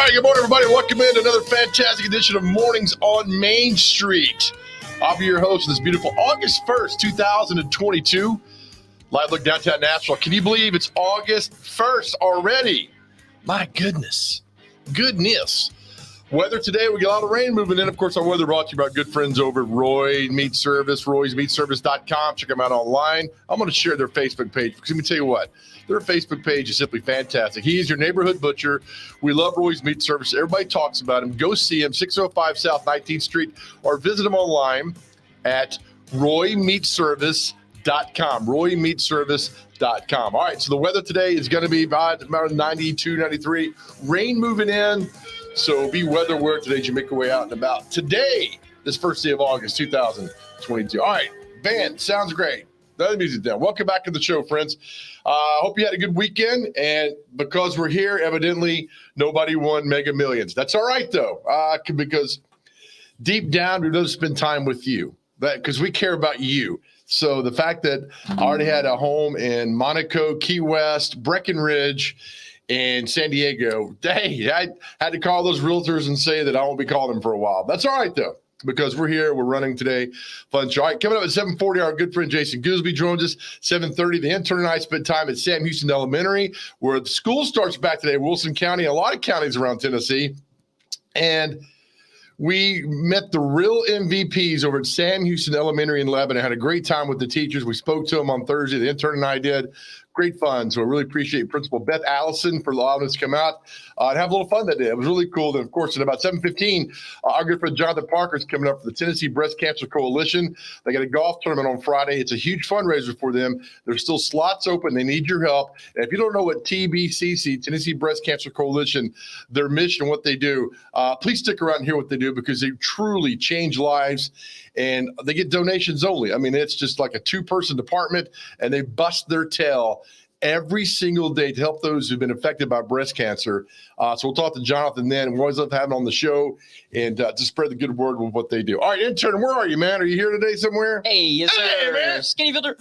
right, good morning, everybody. Welcome in to another fantastic edition of Mornings on Main Street. I'll be your host this beautiful August 1st, 2022. Live look downtown Nashville. Can you believe it's August 1st already? My goodness. Goodness. Weather today, we get a lot of rain moving in. Of course, our weather brought to you by our good friends over at Roy Meat Service, roysmeatservice.com. Check them out online. I'm going to share their Facebook page because let me tell you what, their Facebook page is simply fantastic. He is your neighborhood butcher. We love Roy's Meat Service. Everybody talks about him. Go see him, 605 South 19th Street, or visit him online at roymeatservice.com, roymeatservice.com. All right, so the weather today is going to be about 92, 93. Rain moving in. So be weather aware today as you make your way out and about. Today, this first day of August, 2022. All right, band, sounds great. The other music down. Welcome back to the show, friends. Hope you had a good weekend. And because we're here, evidently, nobody won Mega Millions. That's all right, though, because deep down, we'd love to spend time with you because we care about you. So the fact that I already had a home in Monaco, Key West, Breckenridge, and San Diego, hey, I had to call those realtors and say that I won't be calling them for a while. That's all right, though, because we're here. We're running today. Fun show. All right, coming up at 7:40, our good friend Jason Gooseby joins us. 7:30, the intern and I spent time at Sam Houston Elementary, where the school starts back today, Wilson County, a lot of counties around Tennessee. And we met the real MVPs over at Sam Houston Elementary in Lebanon. Had a great time with the teachers. We spoke to them on Thursday. The intern and I did. Great fun. So I really appreciate Principal Beth Allison for allowing us to come out and have a little fun that day. It was really cool. Then, of course, at about 7:15, our good friend Jonathan Parker is coming up for the Tennessee Breast Cancer Coalition. They got a golf tournament on Friday. It's a huge fundraiser for them. There's still slots open. They need your help. And if you don't know what TBCC, Tennessee Breast Cancer Coalition, their mission, what they do, please stick around and hear what they do because they truly change lives. And they get donations only. I mean, it's just like a two-person department, and they bust their tail every single day to help those who've been affected by breast cancer. So we'll talk to Jonathan then. We always love having him on the show and to spread the good word with what they do. All right, intern, where are you, man? Are you here today somewhere? Hey, yes, sir. Man. Skinny filter.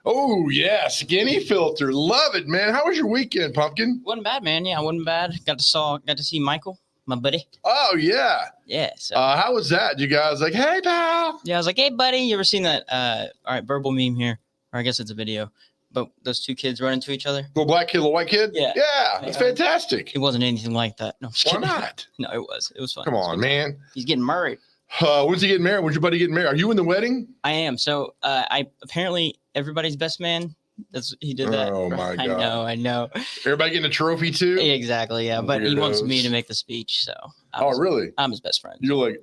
Oh, yeah, Skinny Filter. Love it, man. How was your weekend, Pumpkin? Wasn't bad, man. Yeah, wasn't bad. Got to see Michael, my buddy. Oh, yeah. Yeah. So. How was that? You guys like, hey, pal? Yeah, I was like, hey, buddy. You ever seen that? All right, verbal meme here, or I guess it's a video. But those two kids run into each other. Little black kid, little white kid? Yeah. Yeah, that's fantastic. It wasn't anything like that. No, I'm just Why kidding. not? No, it was. It was fun. Come on, man. He's getting married. When's he getting married? When's your buddy getting married? Are you in the wedding? I am. So I apparently everybody's best man. He did that. Oh, my God. I know. Everybody getting a trophy, too? Exactly, yeah. But he wants me Weirdos. to make the speech, so. Really? I'm his best friend. You're like,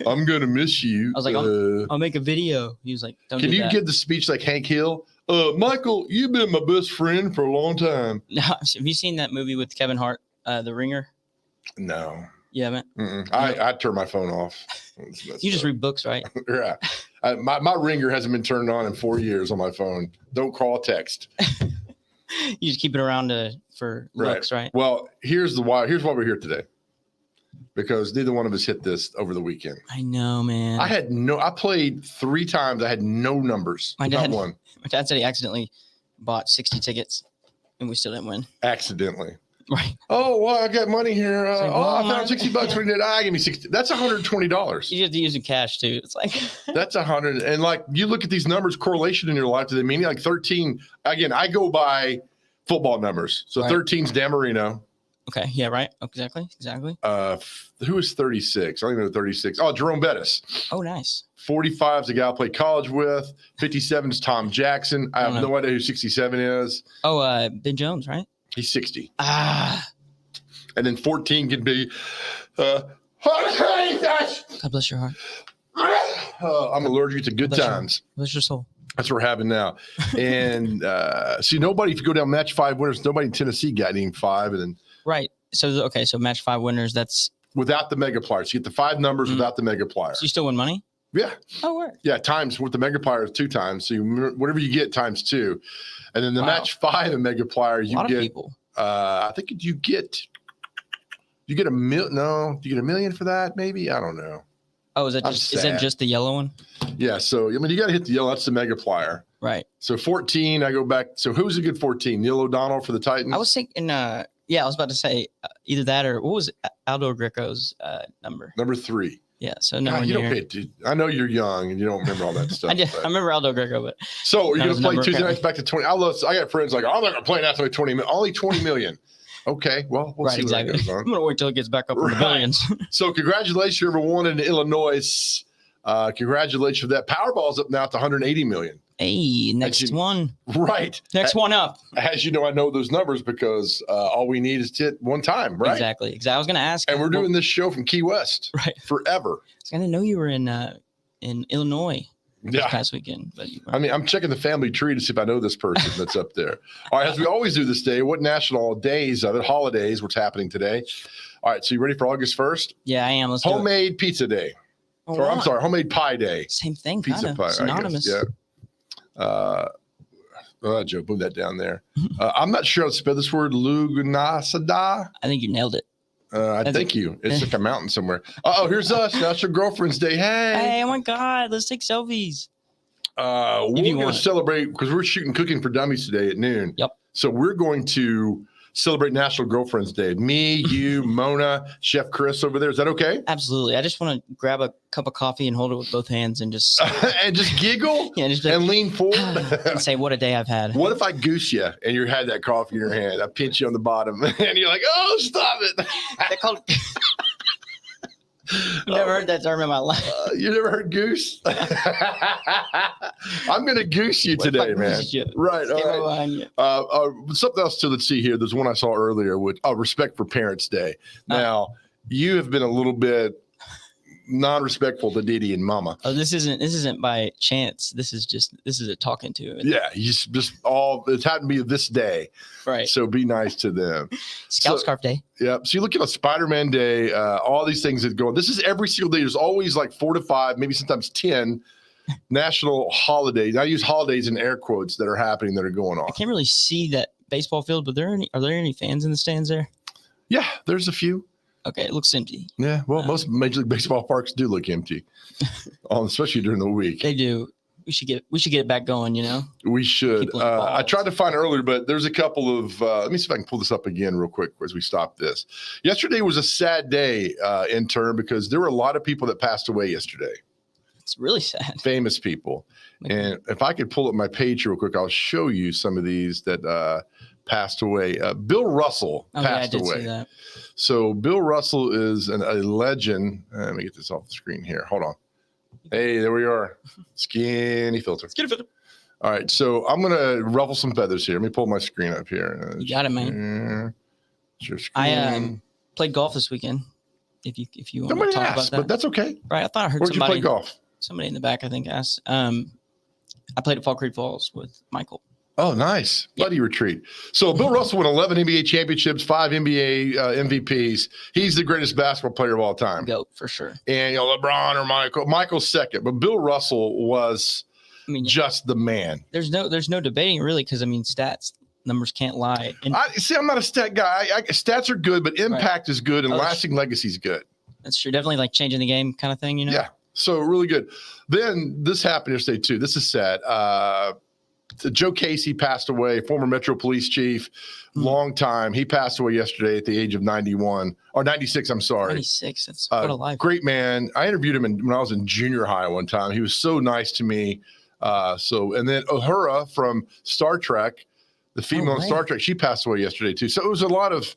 I'm going to miss you. I was like, I'll make a video. He was like, don't Can do you that. give the speech like Hank Hill? Michael, you've been my best friend for a long time. No, have you seen that movie with Kevin Hart, The Ringer? No. Yeah, man. I turn my phone off. You just read books, right? Yeah. My ringer hasn't been turned on in 4 years on my phone. Don't call, text. You just keep it around for looks, right? Well, here's why we're here today. Because neither one of us hit this over the weekend. I know, man. I played 3 times. I had no numbers. Not one. My dad said he accidentally bought 60 tickets and we still didn't win. Accidentally. Right. Oh, well, I got money here. Like, I found $60 for you. Give me 60. That's $120. You have to use the cash too. It's like That's 100. And like you look at these numbers, correlation in your life, do they mean like 13? Again, I go by football numbers. So Right. 13's Dan Marino. okay, yeah, right. Exactly. Who is 36? I don't even know 36. Oh, Jerome Bettis. Oh, nice. 45 is a guy I played college with. 57 is Tom Jackson. I have no idea who 67 is. Oh, Ben Jones, right? He's 60. Ah. And then 14 could be God bless your heart. I'm allergic to good times. Bless your soul. That's what we're having now. And see, nobody, if you go down match 5 winners, nobody in Tennessee got any 5. And then Right. So match 5 winners. That's without the mega pliers. You get the 5 numbers without the mega plier. so you still win money. Yeah. Oh, word. Yeah. Times with the mega plier is 2 times. So whatever you get times 2. And then the Wow. match 5 and mega plier, you A lot get, of people. I think you get $1 million. No, do you get $1 million for that? Maybe. I don't know. Oh, is that just the yellow one? Yeah. So, I mean, you got to hit the yellow. That's the mega plier. Right. So 14, I go back. So who's a good 14? Neil O'Donnell for the Titans? I was thinking Yeah, I was about to say either that or what was Aldo Greco's number? Number 3. Yeah, so no God, one you don't near. pay, dude. I know you're young and you don't remember all that stuff. I remember Aldo Greco, but So you're That going was to play number, Tuesday apparently. nights back to 20. I got friends like, I'm not going to play after 20 million. Only 20 million. Okay, well, we'll right, see exactly. what that goes I'm on. gonna wait till it gets back up in the Right. billions. So congratulations, everyone in Illinois. Congratulations for that. Powerball's up now to 180 million. Hey, next you- one. Right. Next one up. As you know, I know those numbers because all we need is to hit one time, right? Exactly. I was gonna ask. And we're doing this show from Key West right. forever. I didn't know you were in Illinois this Yeah. past weekend, but you I mean, I'm checking the family tree to see if I know this person that's up there. All right, as we always do this day, what national days of it, holidays, what's happening today? All right, so you ready for August 1st? yeah, I am. Let's do it. Homemade pizza day. Oh, Or I'm wow. sorry, homemade pie day. Same thing, Pizza kind pie, of synonymous. I guess. Yeah. Joe, move that down there. I'm not sure how to spell this word, Lugnasada. I think you nailed it. Thank you. It's like a mountain somewhere. Oh, here's us. National Girlfriend's Day. Hey. Hey, oh my God, let's take selfies. We're you going to want. celebrate because we're shooting Cooking for Dummies today at noon. Yep. So we're going to celebrate National Girlfriend's Day. Me, you, Mona, Chef Chris over there. Is that okay? Absolutely. I just want to grab a cup of coffee and hold it with both hands and just And just giggle just and lean forward. and say what a day I've had. What if I goose you and you had that coffee in your hand? I pinch you on the bottom and you're like, oh, stop it. They call it- Never heard that term in my life. You never heard goose? I'm going to goose you What if today, I man. goose you? Right. Stay All right. behind you. Something else to let's see here. There's one I saw earlier with respect for Parents Day. Now, you have been a little bit non-respectful to Didi and Mama. Oh, this isn't by chance. This is a talking to. Yeah, you just all it's happened to be this day. Right. So be nice to them. Scout So- Scarf Day. Yeah. So you look at a Spider-Man Day, all these things that go on. This is every single day. There's always like 4 to 5, maybe sometimes 10 national holidays. I use holidays in air quotes that are happening that are going on. I can't really see that baseball field, but are there any fans in the stands there? Yeah, there's a few. Okay, it looks empty. Yeah. Well, most Major League Baseball parks do look empty, especially during the week. They do. We should get it back going. You know. We should. People I involved. tried to find earlier, but there's a couple of. Let me see if I can pull this up again real quick as we stop this. Yesterday was a sad day in turn because there were a lot of people that passed away yesterday. It's really sad. Famous people. Okay. And if I could pull up my page real quick, I'll show you some of these that passed away. Bill Russell Oh, yeah, I passed did away. see that. So Bill Russell is a legend. Let me get this off the screen here. Hold on. Hey, there we are. Skinny filter. Let's get it. All right, so I'm gonna ruffle some feathers here. Let me pull my screen up here. You got it, man. Your I screen. played golf this weekend. If you want Nobody to talk asked, about that, but that's okay. right? I thought I heard Where'd you play somebody golf? in the back. I think asked. I played at Fall Creek Falls with Michael. Oh, nice. Yeah. Buddy retreat. So Bill Russell won 11 NBA championships, 5 NBA MVPs. He's the greatest basketball player of all time. Goat for sure. And LeBron or Michael's second, but Bill Russell was I mean, just the man. there's no debating really because I mean stats numbers can't lie. And I'm not a stat guy. Stats are good, but impact is good and Oh, lasting legacy is good. that's true. Definitely like changing the game kind of thing. You know. Yeah. So really good. Then this happened yesterday too. This is sad. Joe Casey passed away, former Metro Police Chief, long time. He passed away yesterday at the age of 91 or 96. I'm sorry. 96. That's what a life. Great man. I interviewed him when I was in junior high one time. He was so nice to me. And then Uhura from Star Trek, the female in way. Star Trek, she passed away yesterday too. So it was a lot of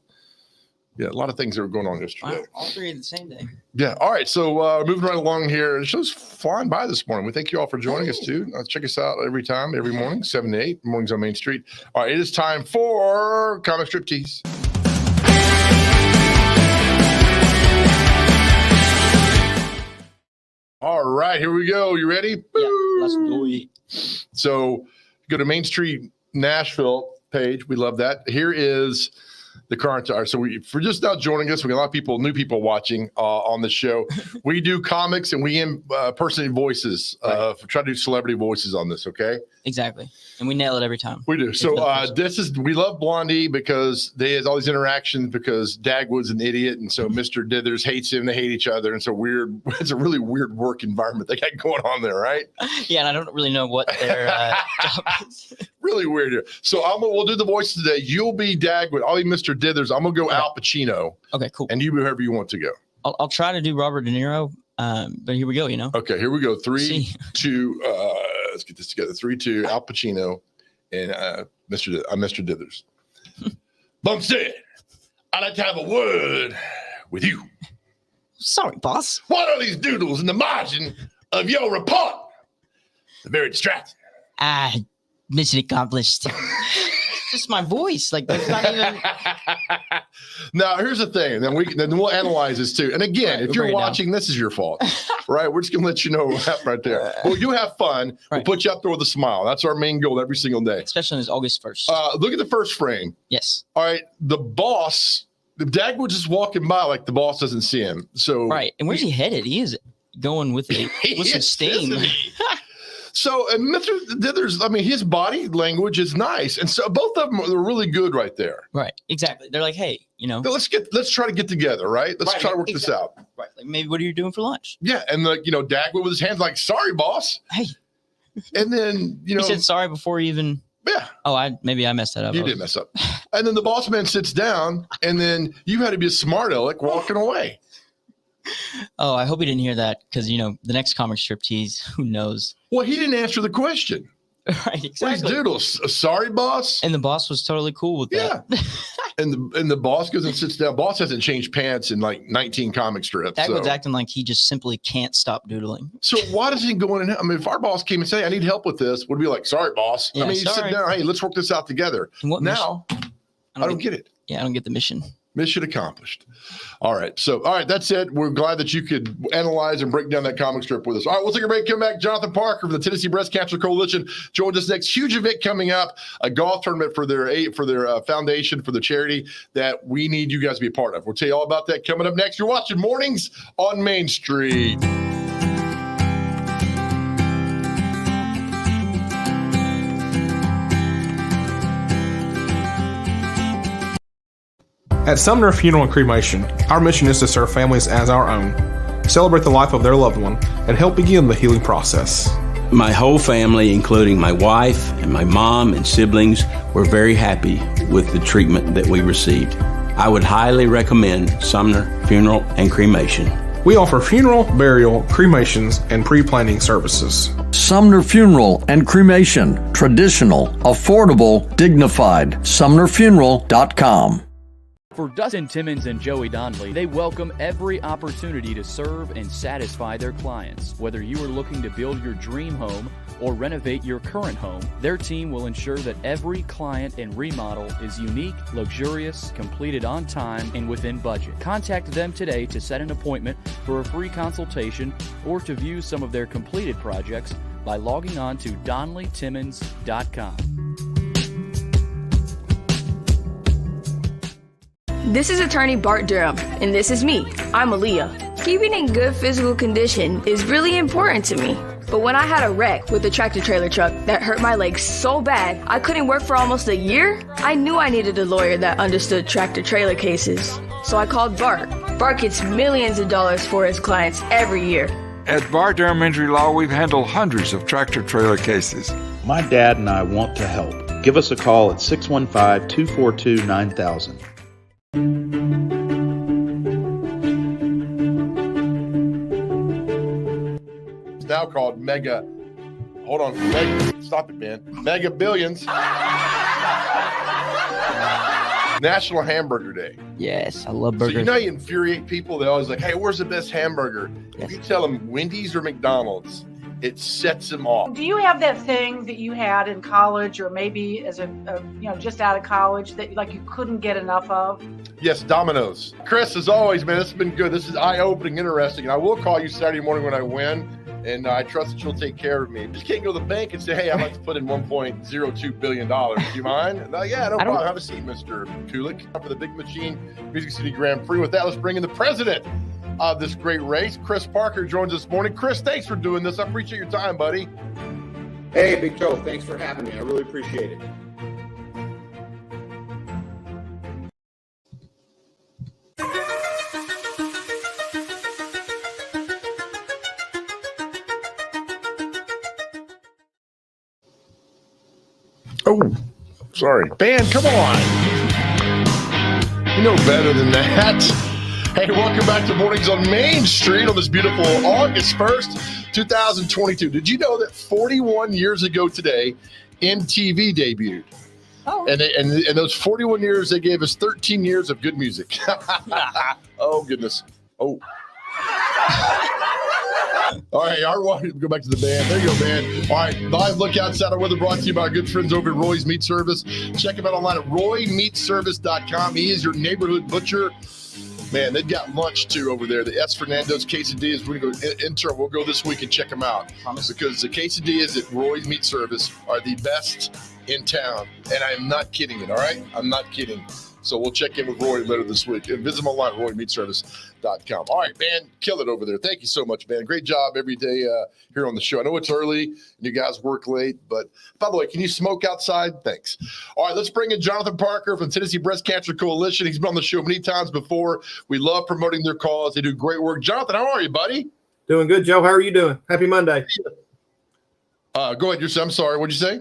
things that were going on yesterday. Wow, all three the same day. Yeah. All right. So moving right along here. The show's flying by this morning. We thank you all for joining us too. Check us out every morning, 7 to 8, mornings on Main Street. All right. It is time for Comic Strip Tease. All right. Here we go. You ready? Yeah, let's do it. So go to Main Street Nashville page. We love that. Here is the current. So for just now joining us, we got a lot of people, new people watching on the show. We do comics and we impersonate voices. Try to do celebrity voices on this. Okay. Exactly, and we nail it every time. We do. So we love Blondie because they has all these interactions because Dagwood's an idiot. And so Mr. Dithers hates him. They hate each other. And so it's a really weird work environment they got going on there. Right. Yeah, and I don't really know what their job is. really weird here. So we'll do the voices today. You'll be Dagwood. I'll be Mr. Dithers. I'm gonna go Al Pacino. Okay, cool. And you be whoever you want to go. I'll try to do Robert De Niro, but here we go. Okay, here we go. 3, See. 2. Let's get this together. 3, 2. Al Pacino and Mr. Dithers. Bumstead, I'd like to have a word with you. Sorry, boss. What are these doodles in the margin of your report? They're very distracting. Mission accomplished. It's just my voice. Like, there's not even. Now, here's the thing. Then we'll analyze this too. And again, if you're watching, this is your fault, right? We're just gonna let you know what happened right there. Well, you have fun. We'll put you up there with a smile. That's our main goal every single day. Especially on this August 1st. Look at the first frame. Yes. All right. The boss, the Dagwood just walking by like the boss doesn't see him. So right. And where's he headed? He is going with some steam. So, and Mr. Dithers, I mean, his body language is nice. And so both of them are really good right there. Right. Exactly. They're like, hey, let's try to get together, right? Let's try to work this out. Right. Like, maybe what are you doing for lunch? Yeah. And Dagwood with his hands like, sorry, boss. Hey. And then, he said sorry before he even. Yeah. Oh, maybe I messed that up. You did mess up. And then the boss man sits down, and then you had to be a smart aleck walking away. Oh, I hope he didn't hear that because, the next comic strip tease, who knows? Well, he didn't answer the question. Right, exactly. What doodles? Sorry, boss? And the boss was totally cool with that. Yeah. and the boss goes and sits down. Boss hasn't changed pants in like 19 comic strips. That was acting like he just simply can't stop doodling. So why does he go in and, if our boss came and say, I need help with this, would be like, sorry, boss. Yeah, you sit down, hey, let's work this out together. Now, I don't get it. Yeah, I don't get the mission. Mission accomplished. All right. So, that's it. We're glad that you could analyze and break down that comic strip with us. All right, we'll take a break. Come back. Jonathan Parker from the Tennessee Breast Cancer Coalition joins us next. Huge event coming up, a golf tournament for their foundation, for the charity that we need you guys to be a part of. We'll tell you all about that coming up next. You're watching Mornings on Main Street. At Sumner Funeral and Cremation, our mission is to serve families as our own, celebrate the life of their loved one, and help begin the healing process. My whole family, including my wife and my mom and siblings, were very happy with the treatment that we received. I would highly recommend Sumner Funeral and Cremation. We offer funeral, burial, cremations, and pre-planning services. Sumner Funeral and Cremation. Traditional, affordable, dignified. SumnerFuneral.com. For Dustin Timmons and Joey Donnelly, they welcome every opportunity to serve and satisfy their clients. Whether you are looking to build your dream home or renovate your current home, their team will ensure that every client and remodel is unique, luxurious, completed on time, and within budget. Contact them today to set an appointment for a free consultation or to view some of their completed projects by logging on to DonnellyTimmons.com. This is attorney Bart Durham, and this is me. I'm Aaliyah. Keeping in good physical condition is really important to me. But when I had a wreck with a tractor trailer truck that hurt my legs so bad I couldn't work for almost a year, I knew I needed a lawyer that understood tractor trailer cases. So I called Bart. Bart gets millions of dollars for his clients every year. At Bart Durham Injury Law, we've handled hundreds of tractor trailer cases. My dad and I want to help. Give us a call at 615-242-9000. It's now called Mega. Hold on. Stop it, man. Mega Billions. National Hamburger Day. Yes, I love burgers. So you infuriate people. They always like, hey, where's the best hamburger? Yes. If you tell them Wendy's or McDonald's, it sets them off. Do you have that thing that you had in college or maybe as just out of college that you couldn't get enough of? Yes, Domino's. Chris, as always, man, this has been good. This is eye-opening, interesting. And I will call you Saturday morning when I win, and I trust that you'll take care of me. Just can't go to the bank and say, hey, I'd like to put in $1.02 billion. Do you mind? Yeah, no problem. Have a seat, Mr. Kulik. For the Big Machine Music City Grand Prix. With that, let's bring in the president of this great race. Chris Parker joins us this morning. Chris, thanks for doing this. I appreciate your time, buddy. Hey, Big Joe, thanks for having me. I really appreciate it. Oh, sorry. Band, come on. You know better than that. Hey, welcome back to Mornings on Main Street on this beautiful August 1st, 2022. Did you know that 41 years ago today, MTV debuted? Oh. And those 41 years, they gave us 13 years of good music. Oh, goodness. Oh. All right, go back to the band. There you go, man. All right, live look outside our weather brought to you by our good friends over at Roy's Meat Service. Check him out online at roymeatservice.com. He is your neighborhood butcher. Man, they've got lunch too over there. The S. Fernando's quesadillas. We're going to go intern. We'll go this week and check them out. Because the quesadillas at Roy's Meat Service are the best in town. And I am not kidding it, all right? I'm not kidding. So we'll check in with Roy later this week. And visit him online at roymeatservice.com. All right, man, kill it over there. Thank you so much, man. Great job every day here on the show. I know it's early and you guys work late, but by the way, can you smoke outside? Thanks. All right, let's bring in Jonathan Parker from Tennessee Breast Cancer Coalition. He's been on the show many times before. We love promoting their cause. They do great work. Jonathan, how are you, buddy? Doing good, Joe. How are you doing? Happy Monday. Go ahead. I'm sorry. What'd you say?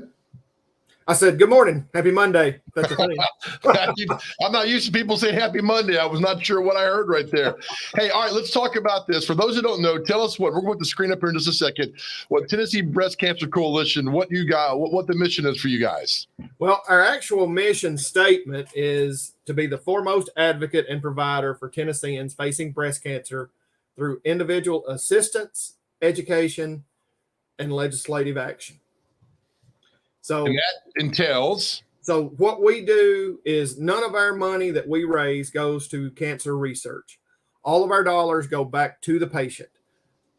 I said, good morning. Happy Monday. That's the thing. I'm not used to people saying happy Monday. I was not sure what I heard right there. Hey, all right, let's talk about this. For those who don't know, tell us we're going to put the screen up here in just a second. What Tennessee Breast Cancer Coalition, what you got, what the mission is for you guys. Well, our actual mission statement is to be the foremost advocate and provider for Tennesseans facing breast cancer through individual assistance, education, and legislative action. So and that entails. So what we do is none of our money that we raise goes to cancer research. All of our dollars go back to the patient.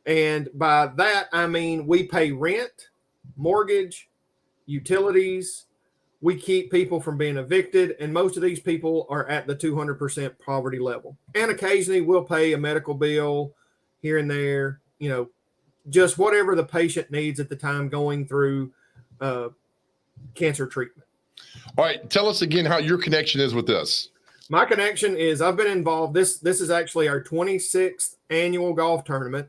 And by that, I mean we pay rent, mortgage, utilities. We keep people from being evicted. And most of these people are at the 200% poverty level. And occasionally we'll pay a medical bill here and there, just whatever the patient needs at the time going through cancer treatment. All right. Tell us again how your connection is with this. My connection is I've been involved. This is actually our 26th annual golf tournament,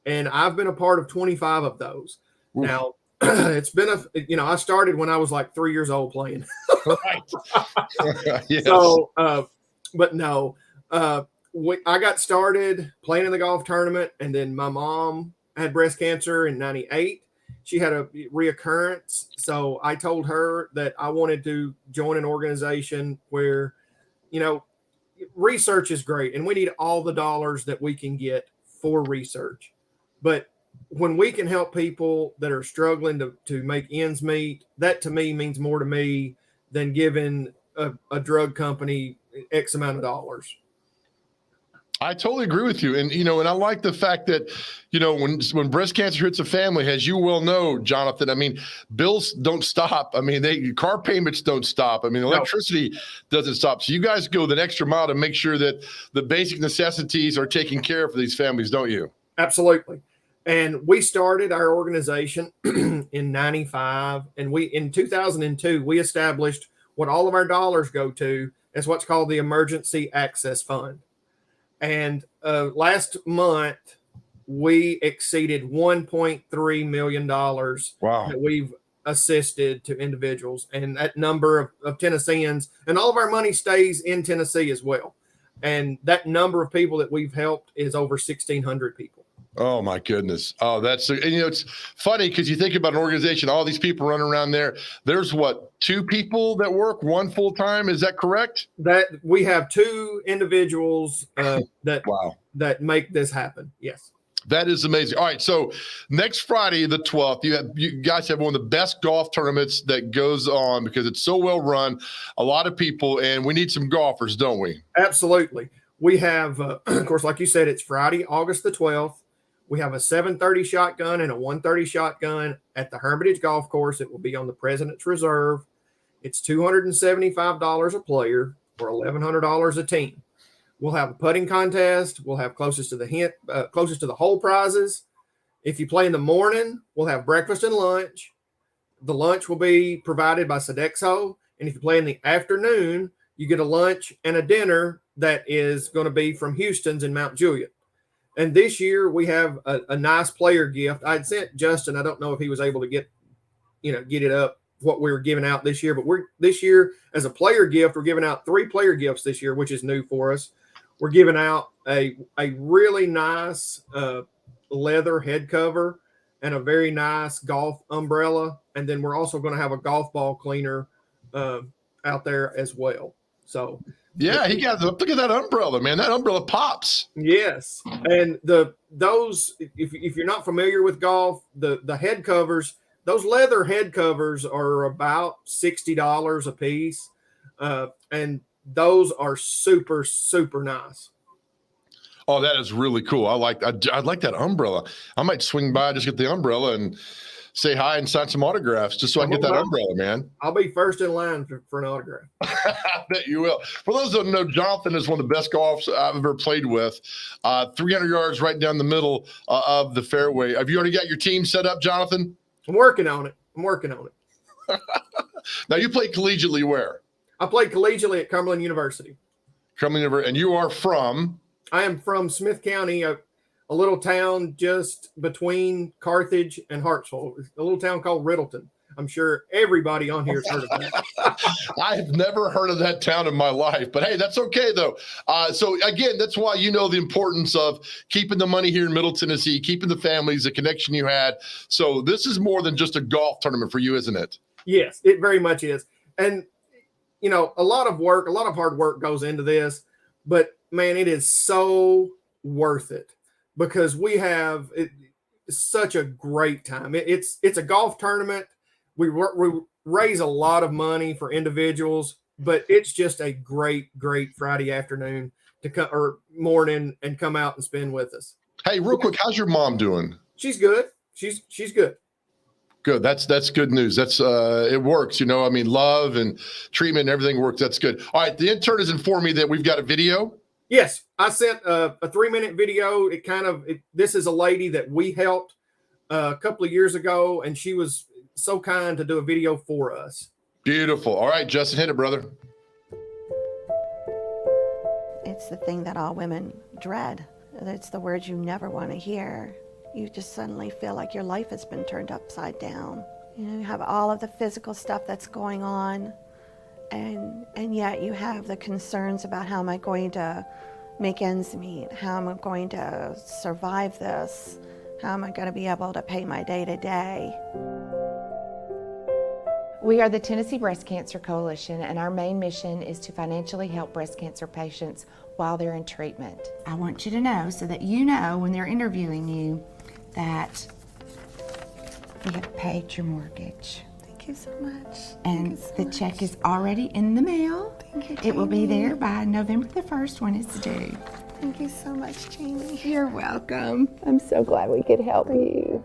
and I've been a part of 25 of those. Oof. Now, it's been I started when I was like 3 years old playing. Right. Yes. So, but no, I got started playing in the golf tournament, and then my mom had breast cancer in 98. She had a reoccurrence. So I told her that I wanted to join an organization where, research is great and we need all the dollars that we can get for research. But when we can help people that are struggling to make ends meet, that to me means more to me than giving a drug company X amount of dollars. I totally agree with you. And, and I like the fact that, when breast cancer hits a family, as you well know, Jonathan, I mean, bills don't stop. I mean, car payments don't stop. I mean, electricity doesn't stop. So you guys go the extra mile to make sure that the basic necessities are taken care of for these families, don't you? Absolutely. And we started our organization in 95. And in 2002, we established what all of our dollars go to as what's called the Emergency Access Fund. And last month, we exceeded $1.3 million that we've assisted to individuals. And that number of Tennesseans, and all of our money stays in Tennessee as well. And that number of people that we've helped is over 1,600 people. Oh, my goodness. Oh, it's funny because you think about an organization, all these people running around there. There's 2 people that work, 1 full time. Is that correct? That we have 2 individuals that make this happen. Yes. That is amazing. All right. So next Friday, the 12th, you guys have one of the best golf tournaments that goes on because it's so well run. A lot of people, and we need some golfers, don't we? Absolutely. We have, of course, like you said, it's Friday, August the 12th. We have a 730 shotgun and a 130 shotgun at the Hermitage Golf Course. It will be on the President's Reserve. It's $275 a player or $1,100 a team. We'll have a putting contest. We'll have closest to the hole prizes. If you play in the morning, we'll have breakfast and lunch. The lunch will be provided by Sodexo. And if you play in the afternoon, you get a lunch and a dinner that is going to be from Houston's in Mount Juliet. And this year we have a nice player gift. I'd sent Justin. I don't know if he was able to get it up what we were giving out this year. But this year, as a player gift, we're giving out 3 player gifts this year, which is new for us. We're giving out a really nice leather head cover and a very nice golf umbrella. And then we're also going to have a golf ball cleaner out there as well. So yeah, look at that umbrella, man. That umbrella pops. Yes. And those, if you're not familiar with golf, the head covers, those leather head covers are about $60 a piece. And those are super, super nice. Oh, that is really cool. I like that umbrella. I might swing by, just get the umbrella and say hi and sign some autographs just so I can get that umbrella, man. I'll be first in line for an autograph. I bet you will. For those who don't know, Jonathan is one of the best golfers I've ever played with. 300 yards right down the middle of the fairway. Have you already got your team set up, Jonathan? I'm working on it. Now, you played collegiately where? I played collegiately at Cumberland University. And you are from? I am from Smith County, a little town just between Carthage and Hartsville, a little town called Riddleton. I'm sure everybody on here has heard of that. I've never heard of that town in my life, but hey, that's okay though. So again, that's why you know the importance of keeping the money here in Middle Tennessee, keeping the families, the connection you had. So this is more than just a golf tournament for you, isn't it? Yes, it very much is. And, you know, a lot of hard work goes into this, but man, it is so worth it because we have such a great time. It's a golf tournament. We raise a lot of money for individuals, but it's just a great Friday afternoon or morning and come out and spend with us. Hey, real quick, how's your mom doing? She's good. She's good. Good. That's good news. That's it works. You know, I mean, love and treatment and everything works. That's good. All right. The intern has informed me that we've got a video. Yes, I sent a 3-minute video. This is a lady that we helped a couple of years ago, and she was so kind to do a video for us. Beautiful. All right, Justin, hit it, brother. It's the thing that all women dread. It's the words you never want to hear. You just suddenly feel like your life has been turned upside down. You know, you have all of the physical stuff that's going on, and yet you have the concerns about how am I going to make ends meet? How am I going to survive this? How am I going to be able to pay my day-to-day? We are the Tennessee Breast Cancer Coalition, and our main mission is to financially help breast cancer patients while they're in treatment. I want you to know so that you know when they're interviewing you that we have paid your mortgage. Thank you so much. And the check is already in the mail. Thank you, It will be there by November the 1st when it's due. Thank you so much, Jamie. You're welcome. I'm so glad we could help you.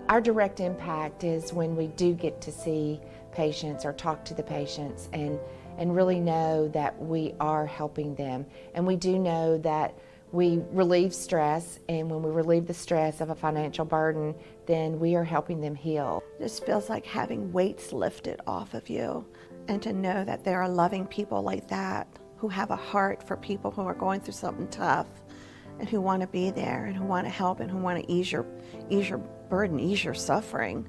Our direct impact is when we do get to see patients or talk to the patients and really know that we are helping them. And we do know that we relieve stress, and when we relieve the stress of a financial burden, then we are helping them heal. It just feels like having weights lifted off of you, and to know that there are loving people like that who have a heart for people who are going through something tough and who want to be there and who want to help and who want to ease your burden, ease your suffering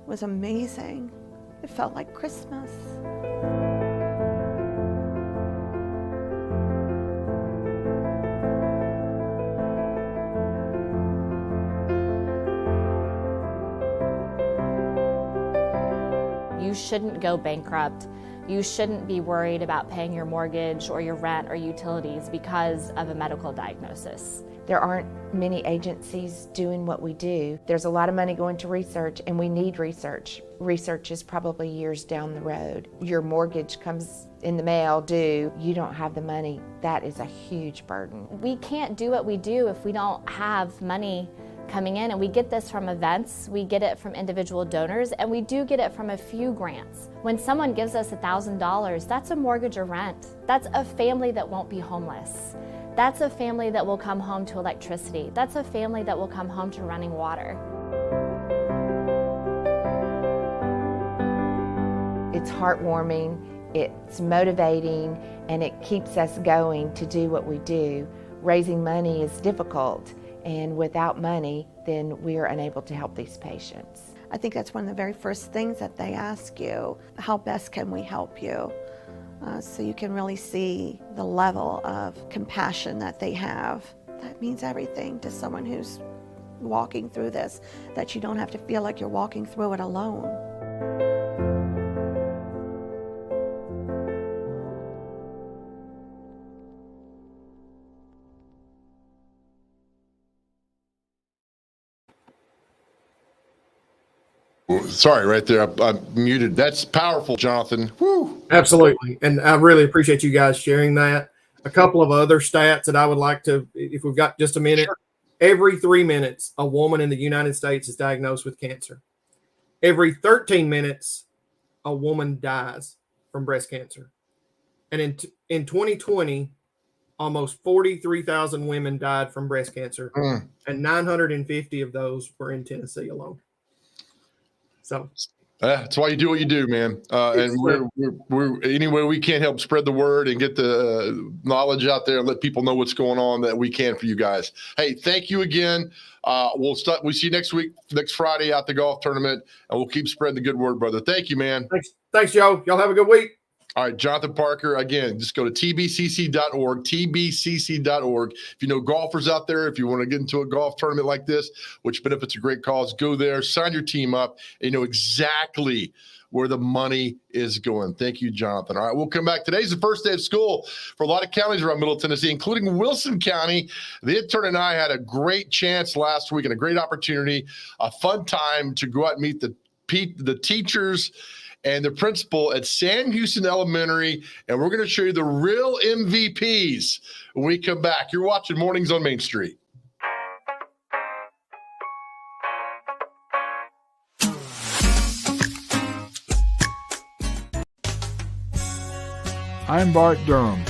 was amazing. It felt like Christmas. You shouldn't go bankrupt. You shouldn't be worried about paying your mortgage or your rent or utilities because of a medical diagnosis. There aren't many agencies doing what we do. There's a lot of money going to research, and we need research. Research is probably years down the road. Your mortgage comes in the mail due, you don't have the money. That is a huge burden. We can't do what we do if we don't have money coming in, and we get this from events, we get it from individual donors, and we do get it from a few grants. When someone gives us $1,000, that's a mortgage or rent. That's a family that won't be homeless. That's a family that will come home to electricity. That's a family that will come home to running water. It's heartwarming, it's motivating, and it keeps us going to do what we do. Raising money is difficult, and without money, then we are unable to help these patients. I think that's one of the very first things that they ask you. How best can we help you? So you can really see the level of compassion that they have. That means everything to someone who's walking through this, that you don't have to feel like you're walking through it alone. Sorry, right there. I'm muted. That's powerful, Jonathan. Woo. Absolutely. And I really appreciate you guys sharing that. A couple of other stats that I would like to, if we've got just a minute. Sure. Every 3 minutes, a woman in the United States is diagnosed with cancer. Every 13 minutes, a woman dies from breast cancer. And in 2020, almost 43,000 women died from breast cancer, and 950 of those were in Tennessee alone. So that's why you do what you do, man. And we're anyway we can't help spread the word and get the knowledge out there and let people know what's going on that we can for you guys. Hey, thank you again. We'll see you next week, next Friday at the golf tournament, and we'll keep spreading the good word, brother. Thank you, man. Thanks, Joe. Y'all have a good week. All right, Jonathan Parker, again, just go to tbcc.org, tbcc.org. If you know golfers out there, if you want to get into a golf tournament like this, which benefits a great cause, go there, sign your team up, and you know exactly where the money is going. Thank you, Jonathan. All right, we'll come back. Today's the first day of school for a lot of counties around Middle Tennessee, including Wilson County. The intern and I had a great chance last week and a great opportunity, a fun time to go out and meet the teachers and the principal at Sam Houston Elementary, and we're going to show you the real MVPs when we come back. You're watching Mornings on Main Street. I'm Bart Durham.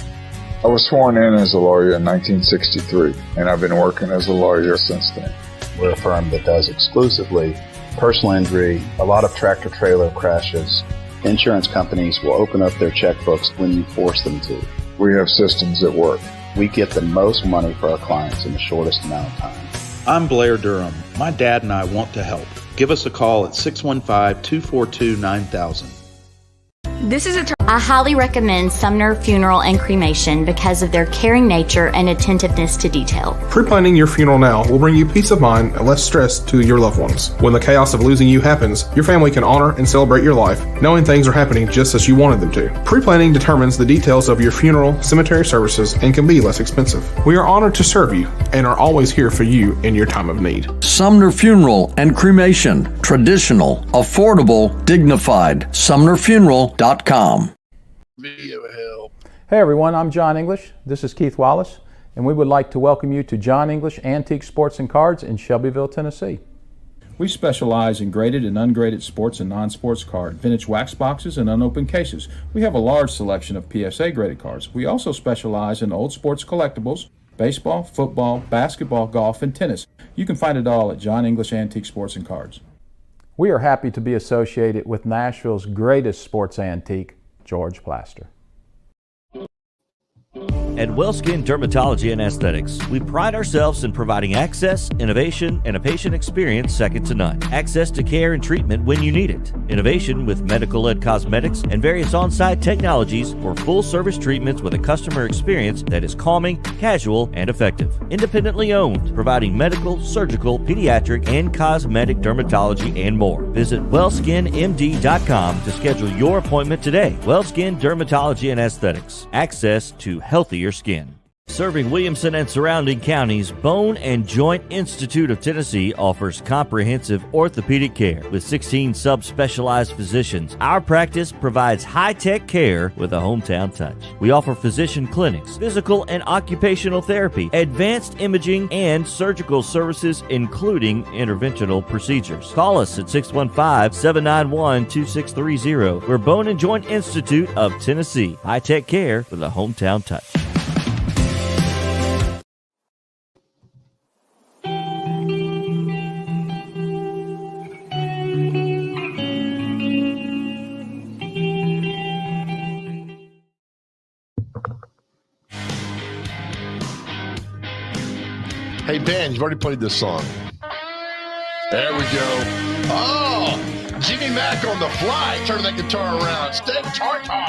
I was sworn in as a lawyer in 1963, and I've been working as a lawyer since then. We're a firm that does exclusively personal injury, a lot of tractor-trailer crashes. Insurance companies will open up their checkbooks when you force them to. We have systems that work. We get the most money for our clients in the shortest amount of time. I'm Blair Durham. My dad and I want to help. Give us a call at 615-242-9000. This is I highly recommend Sumner Funeral and Cremation because of their caring nature and attentiveness to detail. Pre-planning your funeral now will bring you peace of mind and less stress to your loved ones. When the chaos of losing you happens, your family can honor and celebrate your life, knowing things are happening just as you wanted them to. Pre-planning determines the details of your funeral, cemetery services, and can be less expensive. We are honored to serve you and are always here for you in your time of need. Sumner Funeral and Cremation. Traditional, affordable, dignified. SumnerFuneral.com. Video help. Hey everyone, I'm John English. This is Keith Wallace, and we would like to welcome you to John English Antique Sports and Cards in Shelbyville, Tennessee. We specialize in graded and ungraded sports and non-sports card, vintage wax boxes, and unopened cases. We have a large selection of PSA graded cards. We also specialize in old sports collectibles, baseball, football, basketball, golf, and tennis. You can find it all at John English Antique Sports and Cards. We are happy to be associated with Nashville's greatest sports antique, George Plaster. At WellSkin Dermatology and Aesthetics, we pride ourselves in providing access, innovation, and a patient experience second to none. Access to care and treatment when you need it. Innovation with medical-led cosmetics and various on-site technologies for full-service treatments with a customer experience that is calming, casual, and effective. Independently owned, providing medical, surgical, pediatric, and cosmetic dermatology and more. Visit WellSkinMD.com to schedule your appointment today. WellSkin Dermatology and Aesthetics. Access to healthier skin. Serving Williamson and surrounding counties, Bone and Joint Institute of Tennessee offers comprehensive orthopedic care with 16 subspecialized physicians. Our practice provides high-tech care with a hometown touch. We offer physician clinics, physical and occupational therapy, advanced imaging, and surgical services, including interventional procedures. Call us at 615-791-2630. We're Bone and Joint Institute of Tennessee. High-tech care with a hometown touch. Hey, Ben, you've already played this song. There we go. Oh, Jimmy Mack on the fly. Turn that guitar around. Steak tartare.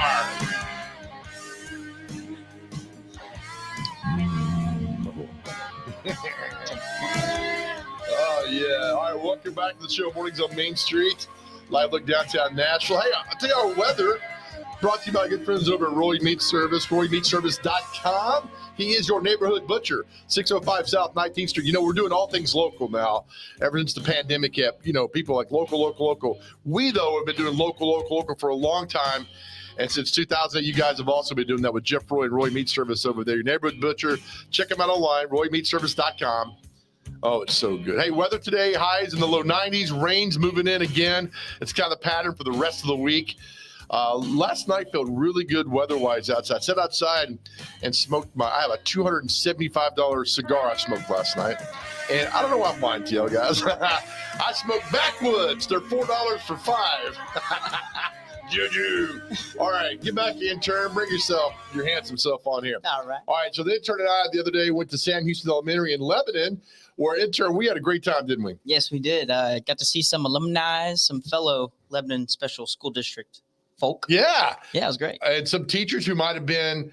Oh, yeah. All right, welcome back to the show. Mornings on Main Street. Live look downtown Nashville. Hey, I'll tell you our weather. Brought to you by good friends over at Roy Meat Service, RoyMeatService.com. He is your neighborhood butcher, 605 South 19th Street. You know, we're doing all things local now. Ever since the pandemic hit, you know, people like local. We, though, have been doing local for a long time. And since 2008, you guys have also been doing that with Jeff Roy and Roy Meat Service over there. Your neighborhood butcher. Check them out online, RoyMeatService.com. Oh, it's so good. Hey, weather today, highs in the low 90s. Rain's moving in again. It's kind of the pattern for the rest of the week. Last night felt really good weather-wise outside. I sat outside and smoked I have a $275 cigar I smoked last night. And I don't know why I'm lying to you guys. I smoked backwoods. They're $4 for 5. Juju. All right, get back, intern. Bring your handsome self on here. All right. All right, so the intern and I the other day went to Sam Houston Elementary in Lebanon, where intern, we had a great time, didn't we? Yes, we did. Got to see some alumni, some fellow Lebanon Special School District folk. Yeah. Yeah, it was great. And some teachers who might have been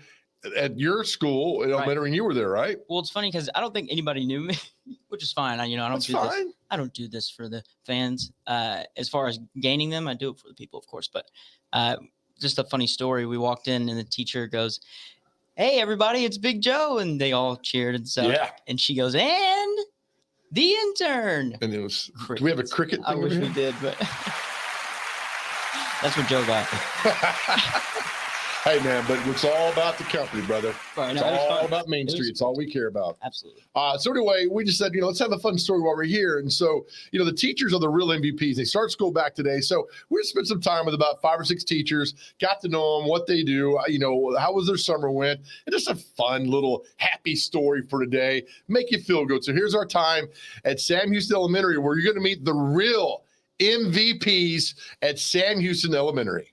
at your school in elementary, and you were there, right? Well, it's funny because I don't think anybody knew me, which is fine. I don't do this. I don't do this for the fans. As far as gaining them, I do it for the people, of course. But just a funny story. We walked in, and the teacher goes, "Hey, everybody, it's Big Joe," and they all cheered and stuff. Yeah. And she goes, "And the intern." And it was. Do we have a cricket? I wish we did, but that's what Joe got. Hey, man, but it's all about the company, brother. Right, it's all about Main Street. It's all we care about. Absolutely. So anyway, we just said, let's have a fun story while we're here. And so, the teachers are the real MVPs. They start school back today. So we just spent some time with about 5 or 6 teachers, got to know them, what they do, how was their summer went, and just a fun little happy story for today. Make you feel good. So here's our time at Sam Houston Elementary, where you're going to meet the real MVPs at Sam Houston Elementary.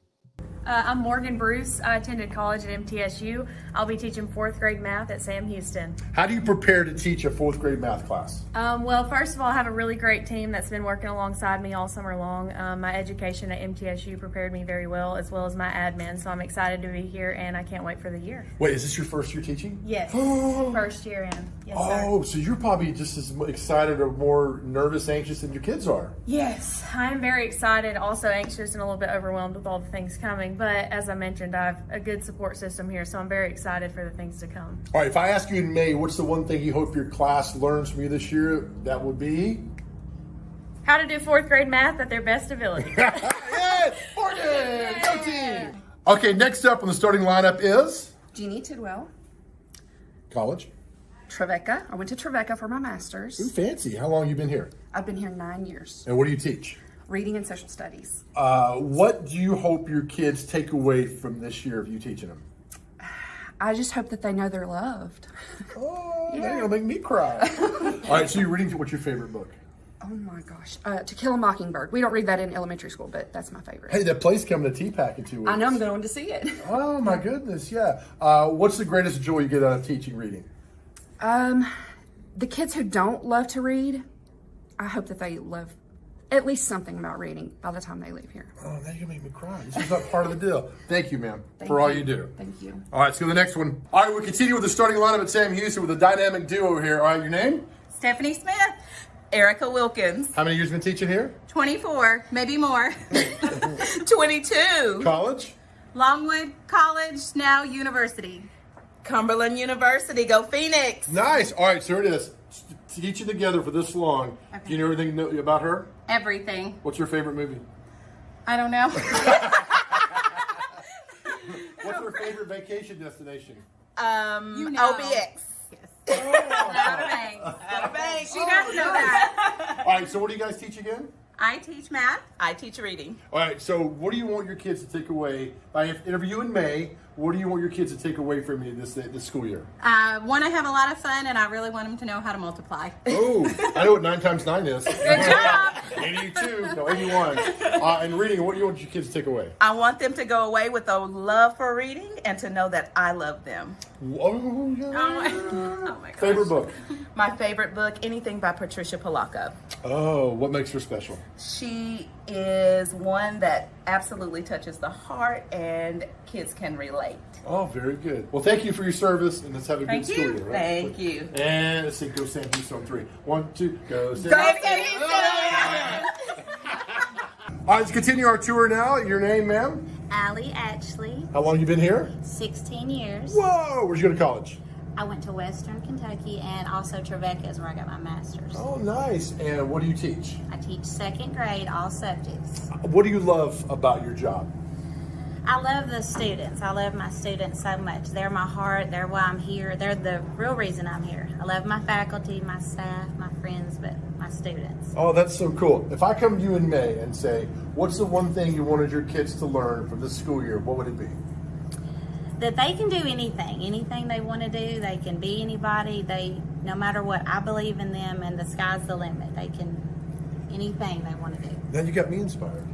I'm Morgan Bruce. I attended college at MTSU. I'll be teaching 4th grade math at Sam Houston. How do you prepare to teach a 4th grade math class? Well, first of all, I have a really great team that's been working alongside me all summer long. My education at MTSU prepared me very well as my admin. So I'm excited to be here, and I can't wait for the year. Wait, is this your first year teaching? Yes, first year in. Yes, oh, sir. So you're probably just as excited or more nervous, anxious than your kids are. Yes, I'm very excited, also anxious and a little bit overwhelmed with all the things coming. But as I mentioned, I have a good support system here, so I'm very excited for the things to come. All right, if I ask you in May, what's the one thing you hope your class learns from you this year? That would be? How to do 4th grade math at their best ability. Yes! Morgan! Go team! Okay, next up on the starting lineup is? Jeannie Tidwell. College? Trevecca. I went to Trevecca for my master's. Ooh, fancy. How long have you been here? I've been here 9 years. And what do you teach? Reading and social studies. What do you hope your kids take away from this year of you teaching them? I just hope that they know they're loved. Oh, yeah. You're going to make me cry. All right, so you're reading, what's your favorite book? Oh my gosh. To Kill a Mockingbird. We don't read that in elementary school, but that's my favorite. Hey, that play's coming to TPAC in 2 weeks. I know, I'm going to see it. Oh my goodness, yeah. What's the greatest joy you get out of teaching reading? The kids who don't love to read, I hope that they love at least something about reading by the time they leave here. Oh, now you make me cry. This is not part of the deal. Thank you, ma'am, for all you do. Thank you. All right, let's go to the next one. All right, we'll continue with the starting lineup at Sam Houston with a dynamic duo here. All right, your name? Stephanie Smith. Erica Wilkins. How many years have you been teaching here? 24, maybe more. 22. College? Longwood College, now University. Cumberland University, go Phoenix. Nice. All right, so here it is. Teaching together for this long. Okay. Do you know everything about her? Everything. What's your favorite movie? I don't know. What's her favorite vacation destination? OBX. Outer Banks. She does know that. All right, so what do you guys teach again? I teach math. I teach reading. All right, so what do you want your kids to take away? By interview in May, what do you want your kids to take away from you this school year? I want to have a lot of fun, and I really want them to know how to multiply. Oh, I know what 9 times 9 is. Good job. 82, no, 81. And reading, what do you want your kids to take away? I want them to go away with a love for reading and to know that I love them. Oh, yeah. Oh my gosh. Favorite book? My favorite book, anything by Patricia Polacco. Oh, what makes her special? She is one that absolutely touches the heart and kids can relate. Oh, very good. Well, thank you for your service, and let's have a good school year. Right? Thank you. And let's say go Sam Houston on 3. 1, 2, go Sam. Go Sam Houston! All right, let's continue our tour now. Your name, ma'am? Allie Ashley. How long you been here? 16 years. Whoa! Where'd you go to college? I went to Western Kentucky and also Trevecca is where I got my master's. Oh, nice. And what do you teach? I teach 2nd grade, all subjects. What do you love about your job? I love the students. I love my students so much. They're my heart. They're why I'm here. They're the real reason I'm here. I love my faculty, my staff, my friends, but my students. Oh, that's so cool. If I come to you in May and say, what's the one thing you wanted your kids to learn from this school year, what would it be? That they can do anything they want to do. They can be anybody. No matter what, I believe in them, and the sky's the limit. They can anything they want to do. Now you got me inspired.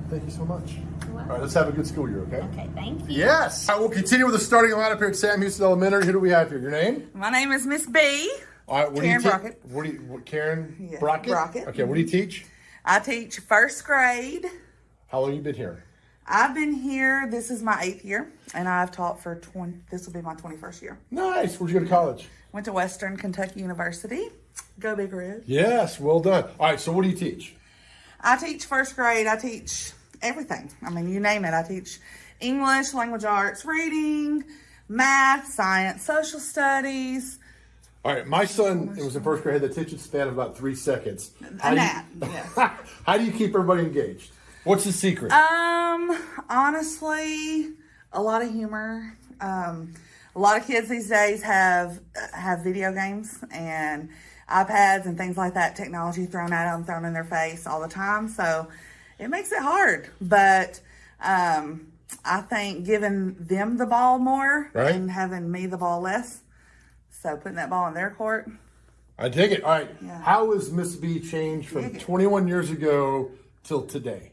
Thank you so much. All right, let's have a good school year, okay? Okay, thank you. Yes. All right, we'll continue with the starting lineup here at Sam Houston Elementary. Who do we have here? Your name? My name is Miss B. All right, what Karen do you Brockett. Karen Brockett? Brockett. Okay, what do you teach? I teach 1st grade. How long have you been here? I've been here, this is my 8th year, and I've taught for this will be my 21st year. Nice. Where'd you go to college? Went to Western Kentucky University. Go Big Red. Yes, well done. All right, so what do you teach? I teach 1st grade. I teach everything. I mean, you name it. I teach English, language arts, reading, math, science, social studies. All right, my son was in 1st grade, had the attention span of about 3 seconds. Yes. How do you keep everybody engaged? What's the secret? Honestly, a lot of humor. A lot of kids these days have video games and iPads and things like that, technology thrown at them, thrown in their face all the time. So it makes it hard. But I think giving them the ball more and having me the ball less. So putting that ball in their court. I dig it. All right. Yeah. How has Miss B changed from 21 years ago till today?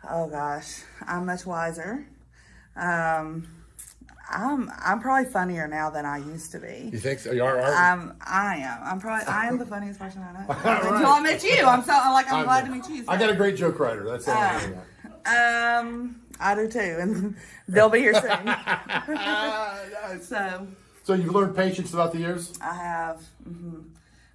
Oh gosh, I'm much wiser. I'm probably funnier now than I used to be. You think so? I am. I am the funniest person I know. Until I met you. I'm glad to meet you. So. I got a great joke writer. That's all I do too, and they'll be here soon. So you've learned patience throughout the years? I have.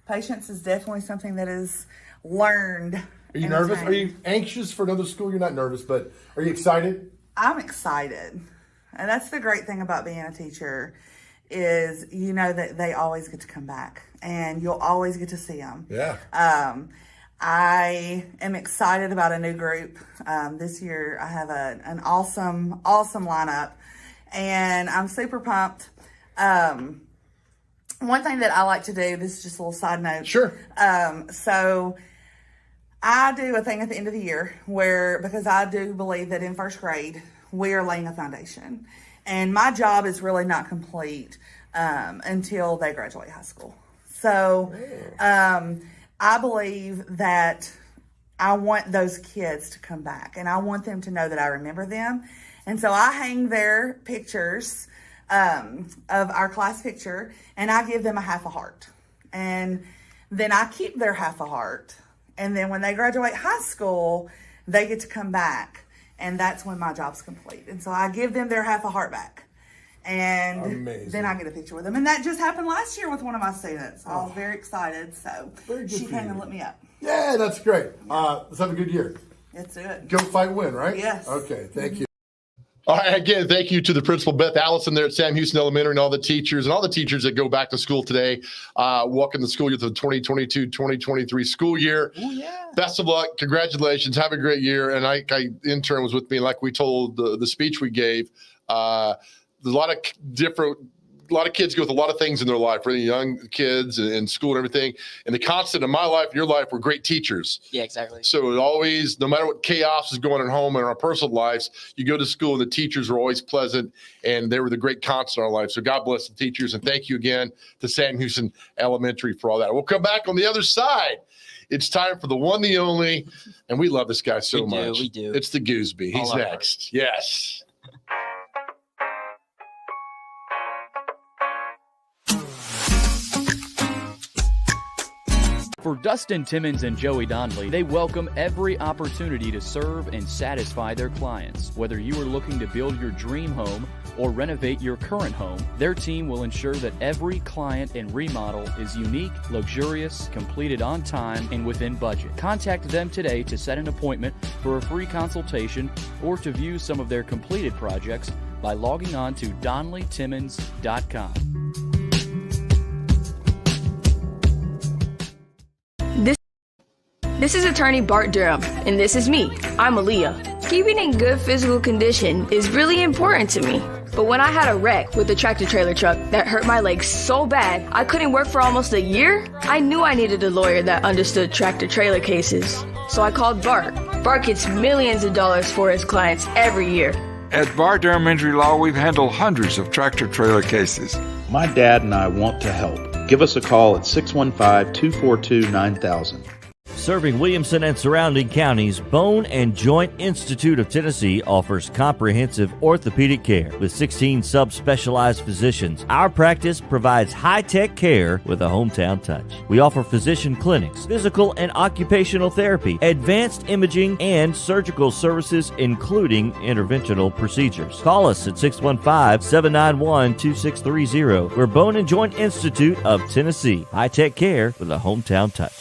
Patience is definitely something that is learned. Are you nervous? Are you anxious for another school? You're not nervous, but are you excited? I'm excited. And that's the great thing about being a teacher is you know that they always get to come back and you'll always get to see them. Yeah. I am excited about a new group. This year I have an awesome lineup and I'm super pumped. One thing that I like to do, this is just a little side note. Sure. So I do a thing at the end of the year because I do believe that in 1st grade, we are laying a foundation. And my job is really not complete until they graduate high school. So I believe that I want those kids to come back. And I want them to know that I remember them. And so I hang their pictures of our class picture, and I give them a half a heart. And then I keep their half a heart. And then when they graduate high school, they get to come back. And that's when my job's complete. And so I give them their half a heart back. And then I get a picture with them. And that just happened last year with one of my students. I was very excited. So she came and lit me up. Yeah, that's great. Let's have a good year. Let's do it. Go fight, win, right? Yes. Okay, thank you. All right, again, thank you to the principal, Beth Allison, there at Sam Houston Elementary, and all the teachers that go back to school today. Welcome to the school year to the 2022-2023 school year. Ooh, yeah. Best of luck. Congratulations. Have a great year. And I intern was with me, like we told the speech we gave. There's a lot of kids go with a lot of things in their life, really young kids and school and everything. And the constant in my life, your life, were great teachers. Yeah, exactly. So it always, no matter what chaos is going on at home and our personal lives, you go to school and the teachers were always pleasant and they were the great constant in our life. So God bless the teachers. And thank you again to Sam Houston Elementary for all that. We'll come back on the other side. It's time for the one, the only, and we love this guy so much. We do. It's the Gooseby. He's next. Yes. For Dustin Timmons and Joey Donnelly, they welcome every opportunity to serve and satisfy their clients. Whether you are looking to build your dream home or renovate your current home, their team will ensure that every client and remodel is unique, luxurious, completed on time, and within budget. Contact them today to set an appointment for a free consultation or to view some of their completed projects by logging on to DonnellyTimmons.com. This is attorney Bart Durham, and this is me. I'm Aaliyah. Keeping in good physical condition is really important to me. But when I had a wreck with a tractor trailer truck that hurt my legs so bad I couldn't work for almost a year, I knew I needed a lawyer that understood tractor trailer cases. So I called Bart. Bart gets millions of dollars for his clients every year. At Bart Durham Injury Law, we've handled hundreds of tractor trailer cases. My dad and I want to help. Give us a call at 615-242-9000. Serving Williamson and surrounding counties, Bone and Joint Institute of Tennessee offers comprehensive orthopedic care with 16 subspecialized physicians. Our practice provides high-tech care with a hometown touch. We offer physician clinics, physical and occupational therapy, advanced imaging, and surgical services, including interventional procedures. Call us at 615-791-2630. We're Bone and Joint Institute of Tennessee. High-tech care with a hometown touch.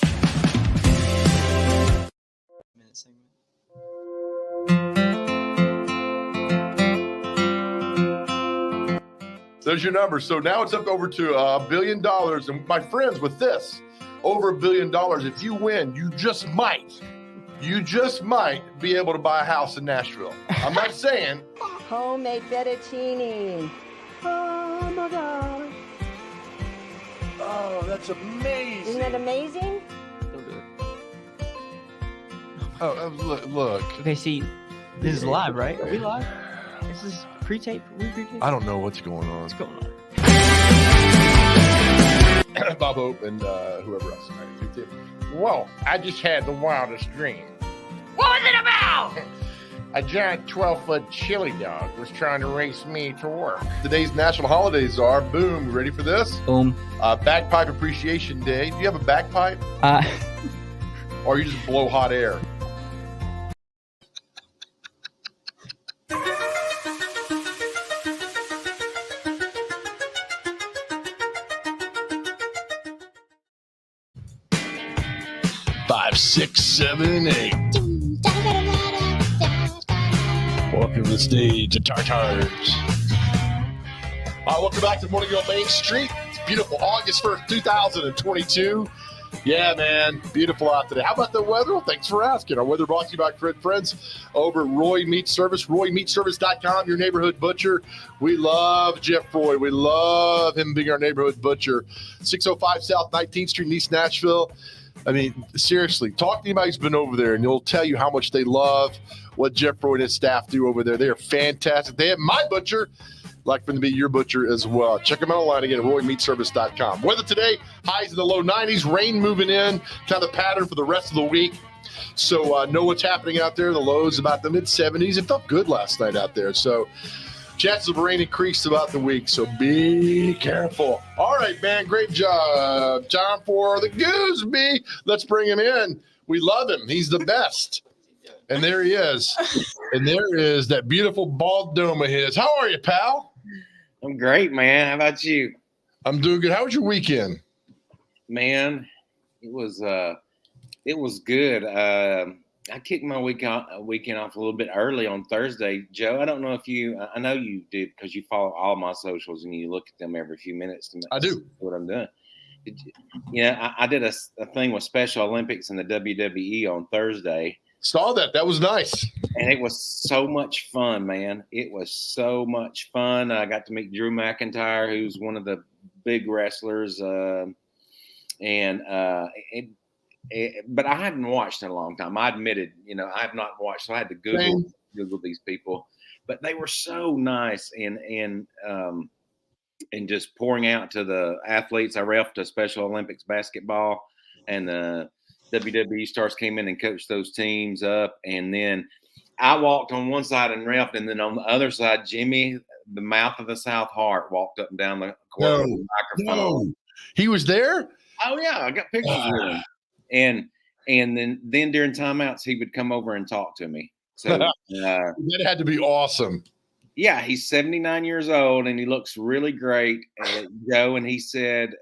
There's your number. So now it's up over to $1 billion. And my friends, with this, over $1 billion, if you win, you just might be able to buy a house in Nashville. I'm not saying. Homemade fettuccine. Oh my God. Oh, that's amazing. Isn't that amazing? Oh, look. Okay, see, this is live, right? Are we live? This is pre-tape? I don't know what's going on. What's going on? Bob Hope and whoever else. Whoa, I just had the wildest dream. What was it about? A giant 12-foot chili dog was trying to race me to work. Today's national holidays are, boom, you ready for this? Boom. Bagpipe Appreciation Day. Do you have a bagpipe? Or you just blow hot air? Five, six, seven, eight. Welcome to the stage, the Tartars. Welcome back to Morning on Main Street. It's beautiful August 1st, 2022. Yeah, man, beautiful out today. How about the weather? Well, thanks for asking. Our weather brought to you by friends over at Roy Meat Service, roymeatservice.com, your neighborhood butcher. We love Jeff Roy. We love him being our neighborhood butcher. 605 South 19th Street in East Nashville. I mean, seriously, talk to anybody who's been over there, and they'll tell you how much they love what Jeff Roy and his staff do over there. They are fantastic. They have my butcher, like for them to be your butcher as well. Check them out online again at roymeatservice.com. Weather today, highs in the low 90s, rain moving in, kind of the pattern for the rest of the week. So know what's happening out there. The lows about the mid-70s. It felt good last night out there. So chances of rain increased throughout the week, so be careful. All right, man, great job. Time for the Gooseby. Let's bring him in. We love him. He's the best. And there he is. And there is that beautiful bald dome of his. How are you, pal? I'm great, man. How about you? I'm doing good. How was your weekend? Man, it was good. I kicked my weekend off a little bit early on Thursday. Joe, I don't know if I know you did because you follow all my socials and you look at them every few minutes to I do what I'm doing. I did a thing with Special Olympics and the WWE on Thursday. Saw that. That was nice. And it was so much fun, man. It was so much fun. I got to meet Drew McIntyre, who's one of the big wrestlers. But I hadn't watched in a long time. I admitted, I have not watched, so I had to Google these people. But they were so nice and just pouring out to the athletes. I reffed a Special Olympics basketball, and the WWE stars came in and coached those teams up. And then I walked on one side and reffed, and then on the other side, Jimmy, the mouth of the South Heart, walked up and down the court with the microphone. No. He was there? Oh yeah, I got pictures with him. And then during timeouts, he would come over and talk to me. So that had to be awesome. Yeah, he's 79 years old and he looks really great, Joe. And he said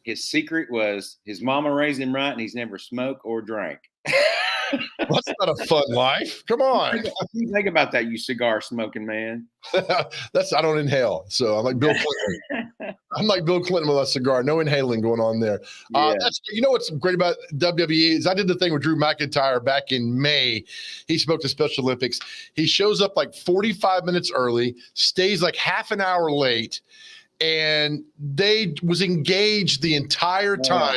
his secret was his mama raised him right, and he's never smoked or drank. That's not a fun life. Come on. Think about that, you cigar smoking man. I don't inhale. So I'm like Bill Clinton. I'm like Bill Clinton with a cigar. No inhaling going on there. Yeah. You know what's great about WWE is I did the thing with Drew McIntyre back in May. He spoke to Special Olympics. He shows up like 45 minutes early, stays like half an hour late, and they was engaged the entire time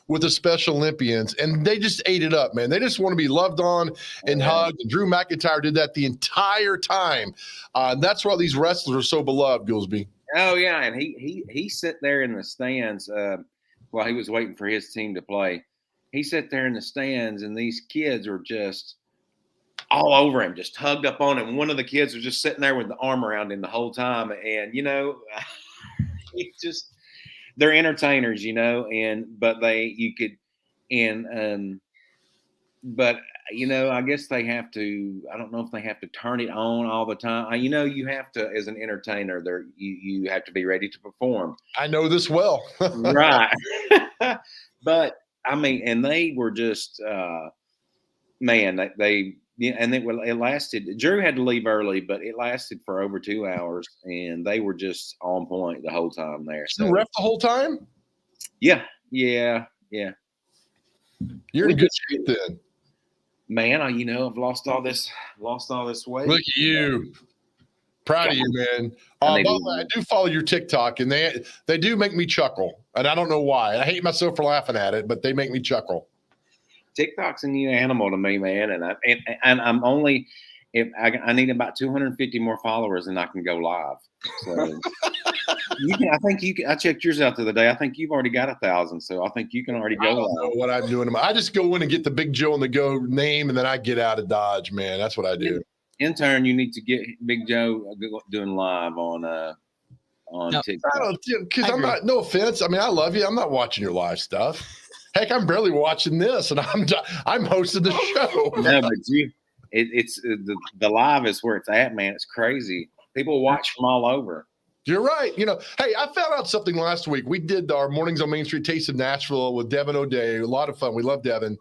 with the Special Olympians, and they just ate it up, man. They just want to be loved on and hugged. And Drew McIntyre did that the entire time. That's why these wrestlers are so beloved, Goolsby. Oh yeah, and he sat there in the stands while he was waiting for his team to play. He sat there in the stands, and these kids were just all over him, just hugged up on him. One of the kids was just sitting there with the arm around him the whole time, and they're entertainers, but I guess they have to, I don't know if they have to turn it on all the time. You have to, as an entertainer, you have to be ready to perform. I know this well. Right. But I mean, and they were just, it lasted. Drew had to leave early, but it lasted for over 2 hours, and they were just on point the whole time there. So ref the whole time? Yeah. You're in good shape then. Man, I've lost all this weight. Look at you. Proud of you, man. By the way, I do follow your TikTok, and they do make me chuckle, and I don't know why. I hate myself for laughing at it, but they make me chuckle. TikTok's a new animal to me, man, and I'm only if I need about 250 more followers, and I can go live. So I checked yours out the other day. I think you've already got 1,000, so I think you can already go. I don't know what I'm doing. I just go in and get the Big Joe on the Go name, and then I get out of Dodge, man. That's what I do. Intern, you need to get Big Joe doing live on TikTok. Because I'm not. No offense. I mean, I love you. I'm not watching your live stuff. Heck, I'm barely watching this, and I'm hosting the show. No, but it's the live is where it's at, man. It's crazy. People watch from all over. You're right. Hey, I found out something last week. We did our Mornings on Main Street Taste of Nashville with Devin O'Day. A lot of fun. We love Devin.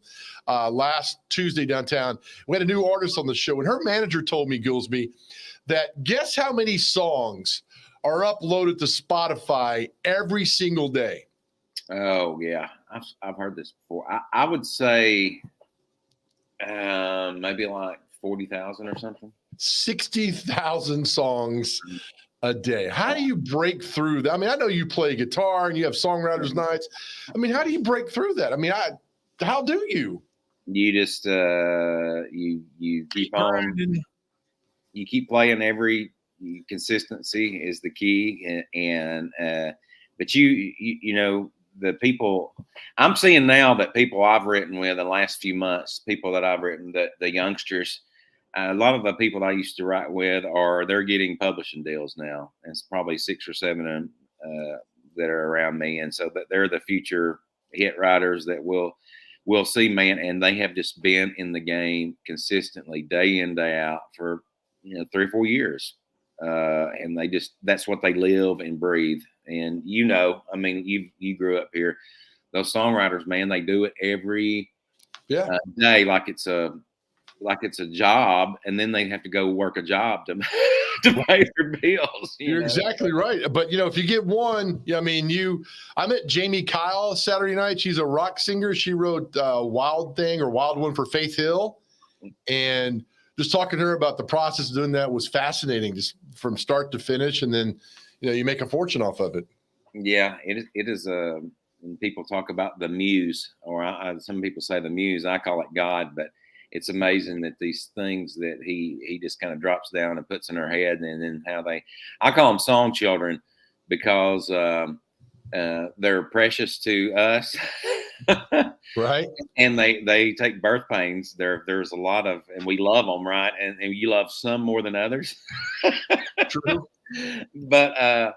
Last Tuesday downtown, we had a new artist on the show, and her manager told me, Goolsby, that guess how many songs are uploaded to Spotify every single day? Oh yeah, I've heard this before. I would say maybe like 40,000 or something. 60,000 songs a day. How do you break through that? I mean, I know you play guitar and you have songwriters nights. I mean, how do you break through that? I mean, how do you? You just you keep on. You keep playing. Consistency is the key, but the people I'm seeing now, that people I've written with in the last few months, people that I've written, the youngsters, a lot of the people that I used to write with they're getting publishing deals now. And it's probably 6 or 7 of them that are around me. And so that they're the future hit writers that we'll see, man. And they have just been in the game consistently day in, day out for 3 or 4 years. And that's what they live and breathe. And I mean, you grew up here. Those songwriters, man, they do it every day like it's a job, and then they have to go work a job to pay their bills. You're exactly right. But if you get one, I mean, I met Jamie Kyle Saturday night. She's a rock singer. She wrote Wild Thing or Wild One for Faith Hill, and just talking to her about the process of doing that was fascinating, just from start to finish. And then, you make a fortune off of it. Yeah, it is. When people talk about the muse, or some people say the muse, I call it God, but it's amazing that these things that he just kind of drops down and puts in her head, and then I call them song children, because they're precious to us Right. And they take birth pains. There's a lot of, and we love them, right? And you love some more than others. True. But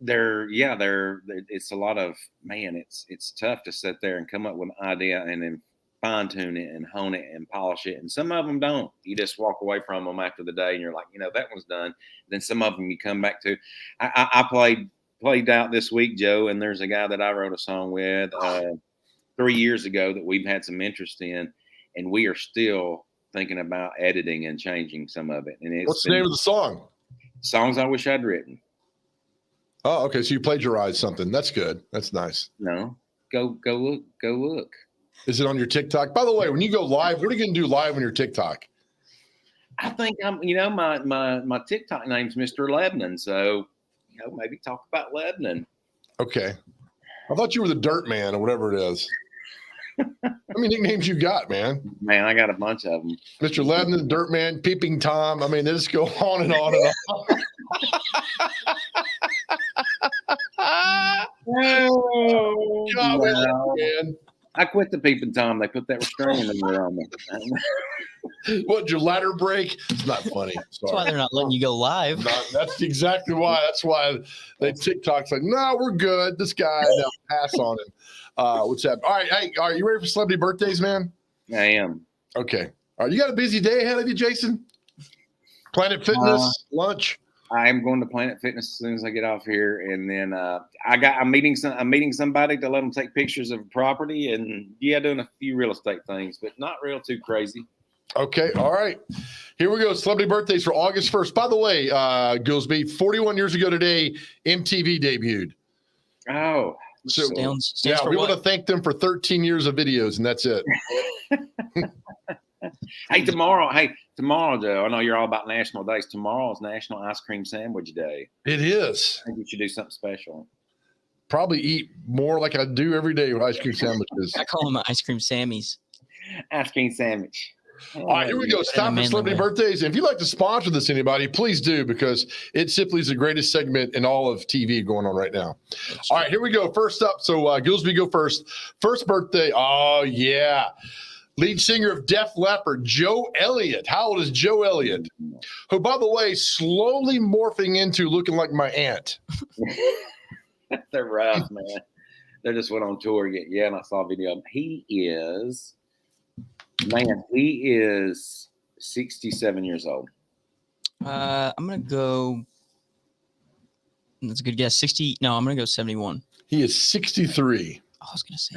it's a lot of, man, it's tough to sit there and come up with an idea and then fine tune it and hone it and polish it. And some of them don't. You just walk away from them after the day and you're like, that one's done. Then some of them you come back to. I played out this week, Joe, and there's a guy that I wrote a song with 3 years ago that we've had some interest in, and we are still thinking about editing and changing some of it. And what's the name of the song? Songs I Wish I'd Written. Oh, okay. So you plagiarized something. That's good. That's nice. No, go look. Is it on your TikTok? By the way, when you go live, what are you going to do live on your TikTok? I think my TikTok name's Mr. Lebanon. So, maybe talk about Lebanon. Okay. I thought you were the Dirt Man or whatever it is. How many nicknames you got, man? Man, I got a bunch of them. Mr. Lebanon, Dirt Man, Peeping Tom. I mean, they just go on and on and on. Oh, God, man. I quit the Peeping Tom. They put that restraining order on me. What, your ladder break? It's not funny. Sorry. That's why they're not letting you go live. That's exactly why. That's why they TikTok's like, no, we're good. This guy, now pass on him. What's that? All right. Hey, are you ready for celebrity birthdays, man? I am. Okay. All right. You got a busy day ahead of you, Jason? Planet Fitness, lunch. I am going to Planet Fitness as soon as I get off here, and then I'm meeting somebody to let them take pictures of property, and doing a few real estate things, but not real too crazy. Okay, all right. Here we go. Celebrity birthdays for August 1st. By the way, Goolsby, 41 years ago today, MTV debuted. Oh, so we want to thank them for 13 years of videos, and that's it. Hey, tomorrow, Joe, I know you're all about national days. Tomorrow is National Ice Cream Sandwich Day. It is. I think you should do something special. Probably eat more like I do every day with ice cream sandwiches. I call them ice cream Sammies. Ice cream sandwich. All right, here we go. It's time for celebrity birthdays. And if you'd like to sponsor this, anybody, please do, because it simply is the greatest segment in all of TV going on right now. All right, here we go. First up, so Goolsby, go first. First birthday. Oh, yeah. Lead singer of Def Leppard, Joe Elliott. How old is Joe Elliott? Who, by the way, slowly morphing into looking like my aunt. They're rough, man. They just went on tour again. Yeah, and I saw a video of him. He is 67 years old. I'm going to go. That's a good guess. 60. No, I'm going to go 71. He is 63. I was going to say.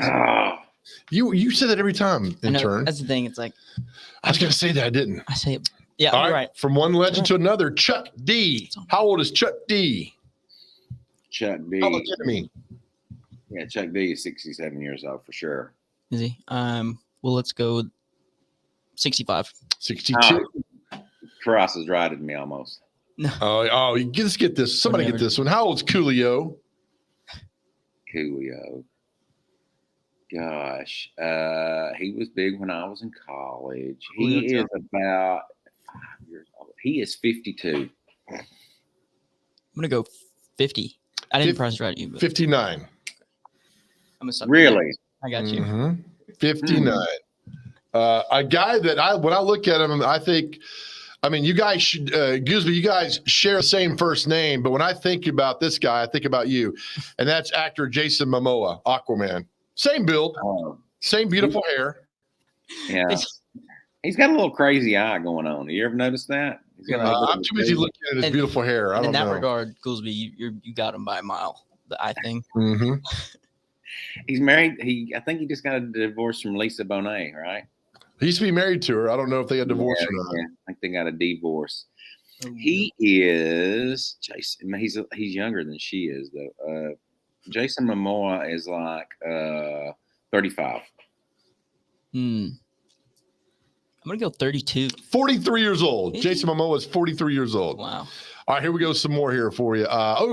You said that every time, intern. That's the thing. It's like I was going to say that, I didn't. I say it. Yeah, all right. From one legend to another, Chuck D. How old is Chuck D? Chuck D. How look at me? Yeah, Chuck D is 67 years old for sure. Is he? Well, let's go 65. 62. Cross is right at me almost. No. Oh, let's get this. Somebody get this one. How old's Coolio? Coolio. Gosh, he was big when I was in college. He is about 5 years old. He is 52. I'm gonna go 50. I didn't press right you. But 59. I'm a really? I got you. Mm-hmm. 59. A guy that when I look at him, I think. I mean, you guys should, Goolsby, you guys share the same first name, but when I think about this guy, I think about you, and that's actor Jason Momoa, Aquaman. Same build, same beautiful hair. Yeah, he's got a little crazy eye going on. You ever noticed that? He's got I'm too busy looking at his beautiful hair. I don't know. In that regard, Goolsby, you got him by a mile. The eye thing. Mm-hmm. He's married. I think he just got a divorce from Lisa Bonet, right? He used to be married to her. I don't know if they got divorced or not. Yeah, I think they got a divorce. He is Jason. He's younger than she is, though. Jason Momoa is like 35. I'm gonna go 32. 43 years old. Jason Momoa is 43 years old. Wow. All right, here we go. Some more here for you.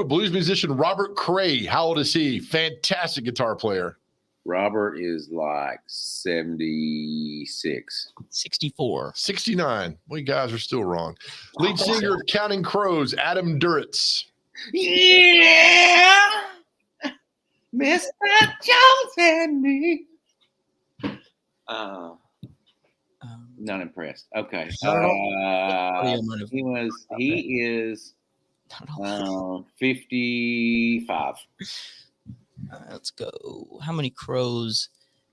Blues musician Robert Cray. How old is he? Fantastic guitar player. Robert is like 76. 64. 69. Well, you guys are still wrong. Lead singer of Counting Crows, Adam Duritz. Yeah! Mr. Jones and me. Not impressed. Okay. He is 55. Let's go. How many crows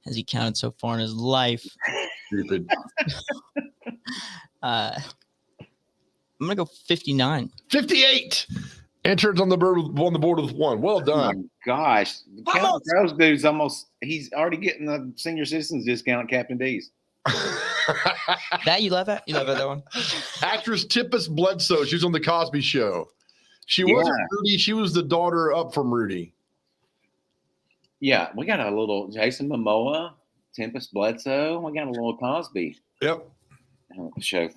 has he counted so far in his life? Stupid. I'm gonna go 59. 58. Interns on the board with 1. Well done. Oh my gosh. Captain Crows dude's he's already getting the senior citizens discount at Captain D's. That you love it? You love it, that one? Actress Tippus Bledsoe. She was on the Cosby Show. She wasn't Rudy. She was the daughter up from Rudy. Yeah, we got a little Jason Momoa, Tempest Bledsoe. We got a little Cosby. Yep. Show.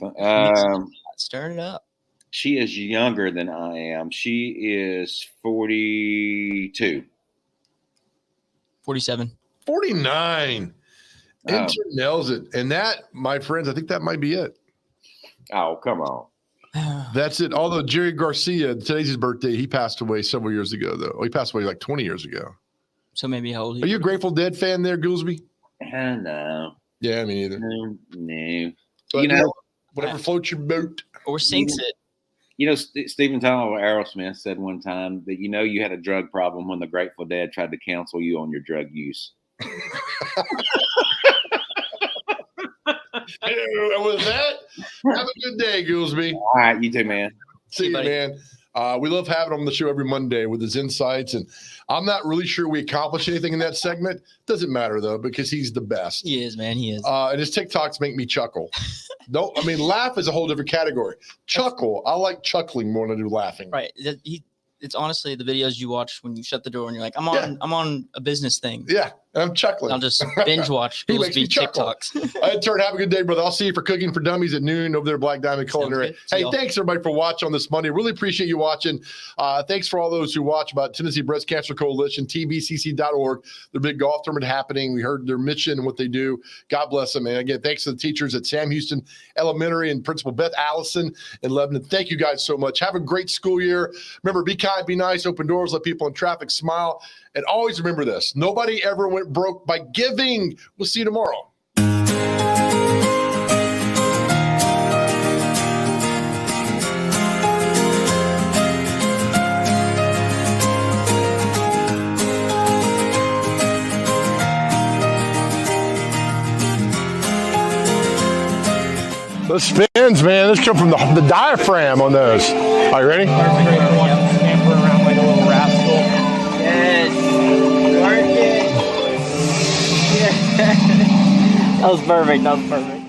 Stirring it up. She is younger than I am. She is 42. 47. 49. Intern nails it. And that, my friends, I think that might be it. Oh, come on. That's it. Although Jerry Garcia, today's his birthday, he passed away several years ago, though. He passed away like 20 years ago. So maybe how old? Are you a Grateful Dead fan there, Goolsby? No. Yeah, me neither. No. But whatever floats your boat. Or sinks it. You know, Stephen Tyler of Aerosmith said one time that you had a drug problem when the Grateful Dead tried to counsel you on your drug use. And with that, have a good day, Goolsby. All right, you too, man. See you, man. We love having him on the show every Monday with his insights, and I'm not really sure we accomplished anything in that segment. Doesn't matter though, because he's the best. He is, man. He is. And his TikToks make me chuckle. No, I mean laugh is a whole different category. Chuckle, I like chuckling more than I do laughing. Right. It's honestly the videos you watch when you shut the door and you're like, I'm on a business thing. Yeah, and I'm chuckling. I'll just binge watch He makes me chuckle. TikToks. Intern, have a good day, brother. I'll see you for Cooking for Dummies at noon over there at Black Diamond Culinary. Hey, thanks everybody for watching on this Monday. Really appreciate you watching. Thanks for all those who watch about Tennessee Breast Cancer Coalition, tbcc.org. Their big golf tournament happening. We heard their mission and what they do. God bless them. And again, thanks to the teachers at Sam Houston Elementary and Principal Beth Allison in Lebanon. Thank you guys so much. Have a great school year. Remember, be kind, be nice, open doors, let people in traffic smile. And always remember this: nobody ever went broke by giving. We'll see you tomorrow. Those spins, man, those come from the diaphragm on those. Are you ready? Scamper around like a little rascal. Yes. Work it. Yeah. That was perfect.